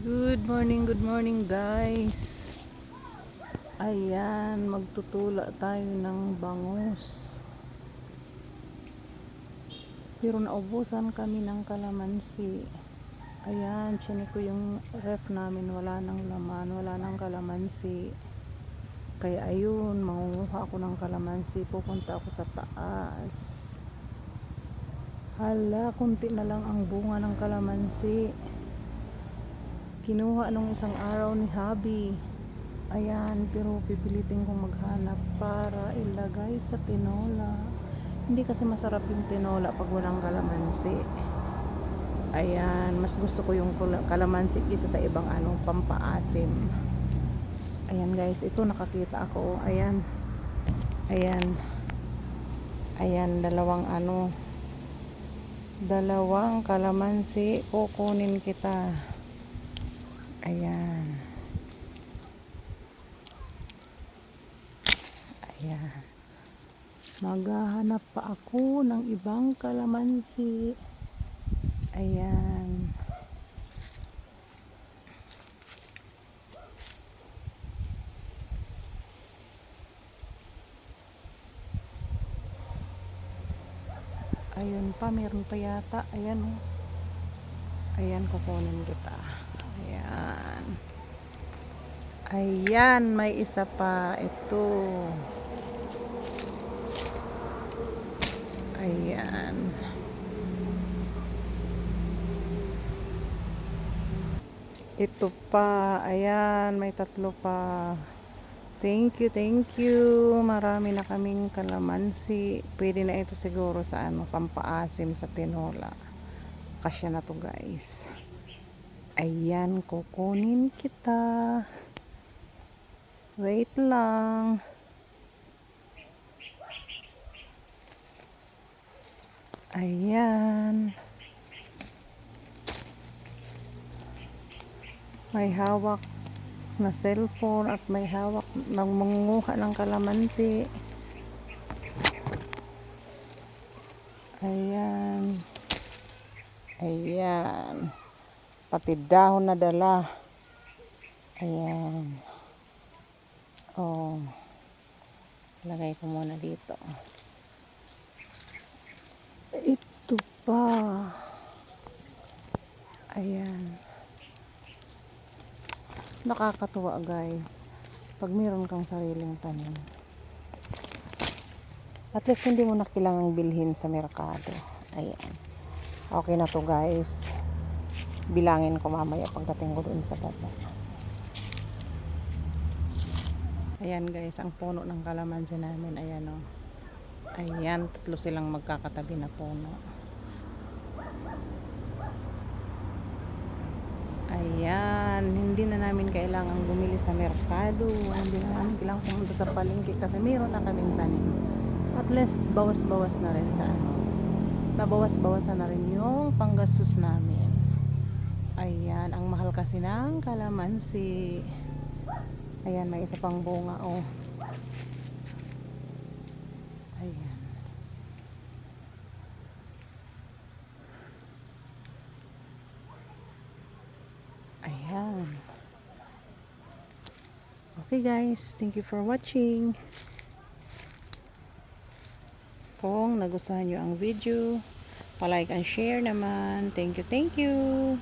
Good morning guys. Ayan, magtutula tayo ng bangus. Pero naubusan kami ng kalamansi. Ayan, chinik ko yung ref namin, wala nang laman, wala nang kalamansi. Kaya ayun, mangunguha ako ng kalamansi, pupunta ako sa taas. Hala, kunti na lang ang bunga ng kalamansi. Kinuha nung isang araw ni Habi. Ayan, pero pipilitin kong maghanap para ilagay sa tinola. Hindi kasi masarap yung tinola pag walang kalamansi. Ayan, mas gusto ko yung kalamansi kaysa sa ibang pampaasim. Ayan guys, ito nakakita ako. Ayan. Ayan. Ayan, dalawang kalamansi. Kukunin kita. Ayan. Ayan. Maghahanap pa ako ng ibang kalamansi. Ayan. Ayun pa, meron pa yata. Ayan oh. Ayan, kukunin kita. Ayan. Ayan, may isa pa. Ito. Ayan. Ito pa. Ayan, may tatlo pa. Thank you, thank you. Marami na kaming kalamansi. Pwede na ito siguro sa pampaasim sa tinola. Kasya na to guys. Ayan, kukunin kita. Wait lang. Ayan. May hawak na cellphone at may hawak ng mangunguha ng kalamansi. Ayan. Ayan. Pati dahon na dala. Ayan. Oh. Lagay ko muna dito. Ito pa. Ayan. Nakakatuwa guys. Pag meron kang sariling tanim. At least hindi mo na kailangang bilhin sa merkado. Ayan. Okay na to guys. Bilangin ko mamaya pagdating ko doon sa baba. Ayan guys, ang puno ng kalamansi namin. Ayan o. Ayan, tatlo silang magkakatabi na puno. Ayan, hindi na namin kailangang bumili sa merkado. Hindi na namin kailangang pumunta sa palengke kasi meron na kaming tanim. At least bawas-bawas na rin sa nabawas-bawasan na rin yung panggastos namin. Ayan, ang mahal kasi ng kalamansi. Ayan, may isa pang bunga oh. Ayan. Ayan. Okay guys, thank you for watching. Kung nagustuhan nyo ang video, palike and share naman. Thank you, thank you.